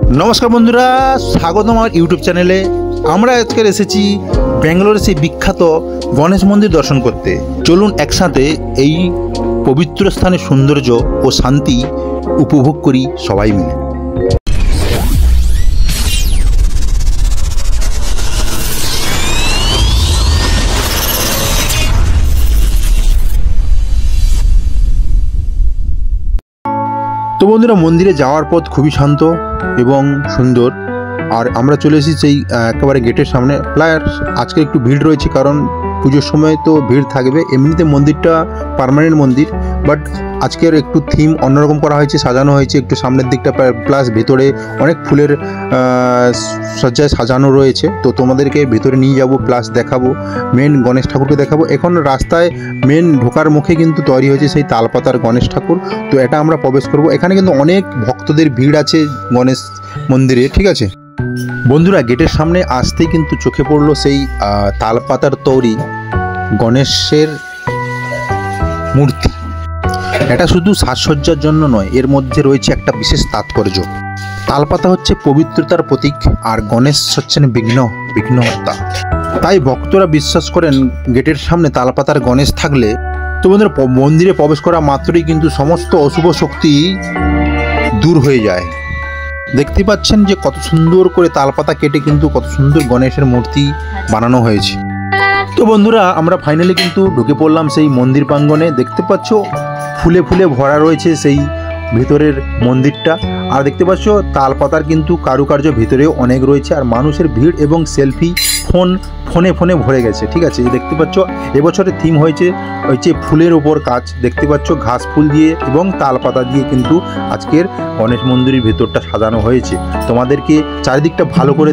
नमस्कार बंधुरा स्वागत आमार यूट्यूब चैनेले। आमरा आजके एसेছি बेंगलोरे से विख्यात गणेश मंदिर दर्शन करते। चलुन एकसाथे এই पवित्र स्थाने सौंदर्य और शांति उपभोग करी सबाई मिले। तो बंधुरा मंदिरे जाওয়ার पथ खूबই शांत एवं सुंदर और आमरा चले एसेছি एकेबारे गेटेर सामने। प्लस आज के एकटू भीड़ रयेछे कारण पुजोर समय तो भीड़ थाकबे। एमनिते मंदिरटा पार्मानेंट मंदिर बाट आजकेर एकटू थीम अन्यरकम करा हयेछे, साजानो हयेछे एकटू सामनेर दिकटा। प्लस भेतरे अनेक फुलेर सज्जाय साजानो रयेछे। तो तोमादेरके भेतरे निये जाबो प्लस देखाबो मेन गणेश ठाकुरके देखाबो। एखन रास्ताय मेन ढोकार मुखे किन्तु तैरि हयेछे सेई तालपातार गणेश ठाकुर। तो एटा आमरा प्रवेश करब। एखाने किन्तु अनेक भक्तदेर भीड़ आछे गणेश मंदिरे, ठीक आछे। बंधुरा गेटेर सामने आसतेई किन्तु चोखे पड़लो सेई तालपातार तैरि गणेशेर मूर्ति। এটা শুধু সাজসজ্জার জন্য নয়, এর মধ্যে রয়েছে একটা বিশেষ তাৎপর্য। তালপাতা হচ্ছে পবিত্রতার প্রতীক আর গণেশ হচ্ছেন বিঘ্নহর্তা। তাই ভক্তরা বিশ্বাস করেন গেটের সামনে তালপাতার গণেশ থাকলে তো বন্ধুরা মন্দিরে প্রবেশ করা মাত্রই কিন্তু সমস্ত অশুভ শক্তি দূর হয়ে যায়। দেখতে পাচ্ছেন যে কত সুন্দর করে তালপাতা কেটে কিন্তু কত সুন্দর গণেশের মূর্তি বানানো হয়েছে। তো বন্ধুরা আমরা ফাইনালি কিন্তু ঢুকে পড়লাম সেই মন্দির প্রাঙ্গণে। দেখতে পাচ্ছ ফুলে ফুলে ভরা রয়েছে সেই ভিতরের মন্দিরটা। আর দেখতে পাচ্ছ তালপাতার কিন্তু কারুকার্য ভিতরেও অনেক রয়েছে আর মানুষের ভিড় এবং সেলফি ফোনে ভরে গেছে, ঠিক আছে। এই দেখতে পাচ্ছ এবছরের থিম হয়েছে ফুলের ওপর কাজ। দেখতে পাচ্ছ ঘাস ফুল দিয়ে এবং তালপাতা দিয়ে কিন্তু আজকের গণেশ মন্দিরের ভেতরটা সাজানো হয়েছে। তোমাদেরকে চারিদিকটা ভালো করে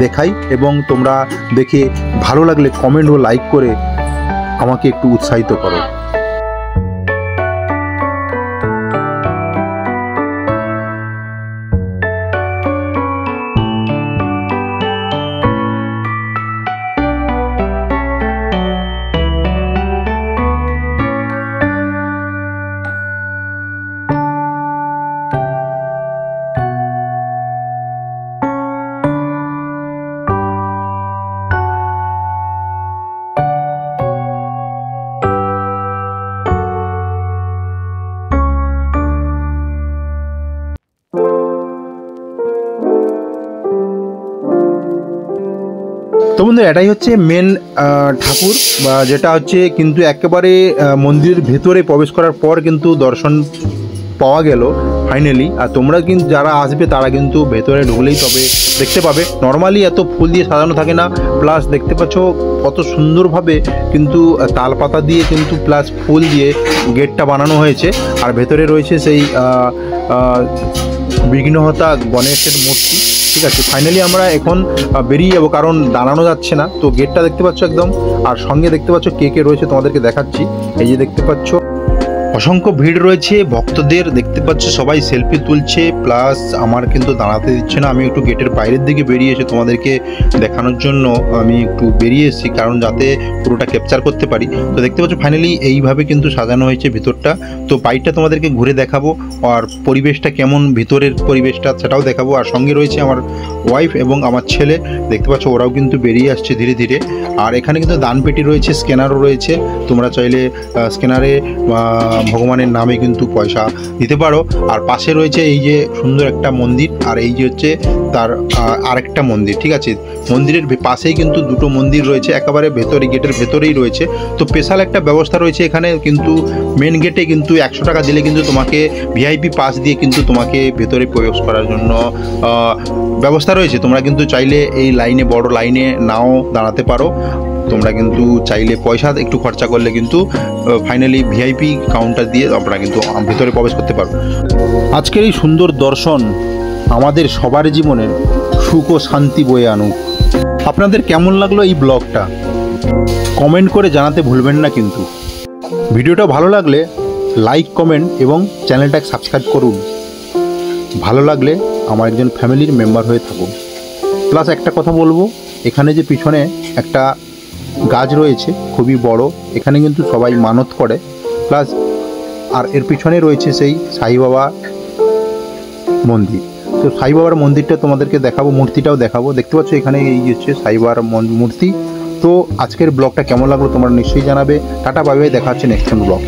দেখাই এবং তোমরা দেখে ভালো লাগলে কমেন্ট ও লাইক করে আমাকে একটু উৎসাহিত করো। তো বন্ধু এটাই হচ্ছে মেন ঠাকুর বা যেটা হচ্ছে কিন্তু একেবারে মন্দিরের ভেতরে প্রবেশ করার পর কিন্তু দর্শন পাওয়া গেল ফাইনালি। আর তোমরা কিন্তু যারা আসবে তারা কিন্তু ভেতরে ঢুকলেই তবে দেখতে পাবে। নর্মালি এত ফুল দিয়ে সাজানো থাকে না। প্লাস দেখতে পাচ্ছ কত সুন্দরভাবে কিন্তু তালপাতা দিয়ে কিন্তু প্লাস ফুল দিয়ে গেটটা বানানো হয়েছে। আর ভেতরে রয়েছে সেই বিঘ্নহর্তা গণেশের মূর্তি, ঠিক আছে। ফাইনালি আমরা এখন বেরিয়ে যাবো কারণ দাঁড়ানো যাচ্ছে না। তো গেটটা দেখতে পাচ্ছ একদম। আর সঙ্গে দেখতে পাচ্ছ কে রয়েছে তোমাদেরকে দেখাচ্ছি। এই যে দেখতে পাচ্ছ অসংখ্য ভিড় রয়েছে ভক্তদের, দেখতে পাচ্ছ সবাই সেলফি তুলছে। প্লাস আমার কিন্তু দাঁড়াতে দিচ্ছে না। আমি একটু গেটের বাইরের দিকে বেরিয়ে এসে তোমাদেরকে দেখানোর জন্য আমি একটু বেরিয়ে এসেছি কারণ যাতে পুরোটা ক্যাপচার করতে পারি। তো দেখতে পাচ্ছ ফাইনালি এইভাবে কিন্তু সাজানো হয়েছে ভিতরটা। তো বাইরটা তোমাদেরকে ঘুরে দেখাবো আর পরিবেশটা কেমন, ভিতরের পরিবেশটা সেটাও দেখাবো। আর সঙ্গে রয়েছে আমার ওয়াইফ এবং আমার ছেলে, দেখতে পাচ্ছ ওরাও কিন্তু বেরিয়ে আসছে ধীরে ধীরে। আর এখানে কিন্তু দানপেটি রয়েছে, স্ক্যানারও রয়েছে। তোমরা চাইলে স্ক্যানারে ভগবানের নামে কিন্তু পয়সা দিতে পারো। আর পাশে রয়েছে এই যে সুন্দর একটা মন্দির আর এই যে হচ্ছে তার আরেকটা মন্দির, ঠিক আছে। মন্দিরের পাশেই কিন্তু দুটো মন্দির রয়েছে, একেবারে ভেতরে গেটের ভেতরেই রয়েছে। তো স্পেশাল একটা ব্যবস্থা রয়েছে এখানে কিন্তু মেন গেটে কিন্তু 100 টাকা দিলে কিন্তু তোমাকে ভিআইপি পাস দিয়ে কিন্তু তোমাকে ভেতরে প্রবেশ করার জন্য ব্যবস্থা রয়েছে। তোমরা কিন্তু চাইলে এই লাইনে বড় লাইনে নাও দাঁড়াতে পারো। তোমরা কিন্তু চাইলে পয়সা একটু খরচা করলে কিন্তু ফাইনালি ভিআইপি কাউন্টার দিয়ে আমরা কিন্তু ভেতরে প্রবেশ করতে পারবো। আজকের এই সুন্দর দর্শন আমাদের সবার জীবনে সুখ ও শান্তি বয়ে আনুক। আপনাদের কেমন লাগলো এই ব্লগটা কমেন্ট করে জানাতে ভুলবেন না কিন্তু। ভিডিওটা ভালো লাগলে লাইক কমেন্ট এবং চ্যানেলটাকে সাবস্ক্রাইব করুন। ভালো লাগলে আমার একজন ফ্যামিলির মেম্বার হয়ে থাকুন। প্লাস একটা কথা বলবো, এখানে যে পিছনে একটা গাছ রয়েছে খুবই বড়, এখানে কিন্তু সবাই মানত করে। প্লাস আর এর পিছনে রয়েছে সেই সাই বাবা মন্দির। তো সাই বাবার মন্দিরটা তোমাদেরকে দেখাবো, মূর্তিটাও দেখাবো। দেখতে পাচ্ছ এখানে এই হচ্ছে সাই বাবার মূর্তি। তো আজকের ব্লগটা কেমন লাগলো তোমরা নিশ্চয়ই জানাবে। টাটা বাই বাই, দেখা হচ্ছে নেক্সট ব্লগ।